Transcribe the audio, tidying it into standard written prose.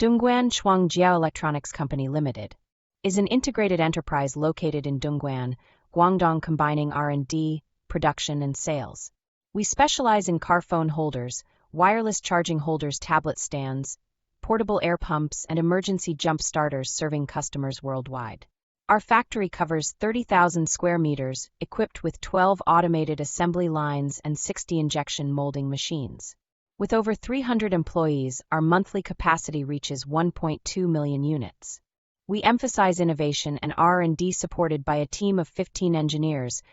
Dongguan Chuangjie Electronics Company Limited is an integrated enterprise located in Dongguan, Guangdong, combining R&D, production, and sales. We specialize in car phone holders, wireless charging holders, tablet stands, portable air pumps, and emergency jump starters, serving customers worldwide. Our factory covers 30,000 square meters, equipped with 12 automated assembly lines and 60 injection molding machines. With over 300 employees, our monthly capacity reaches 1.2 million units. We emphasize innovation and R&D, supported by a team of 15 engineers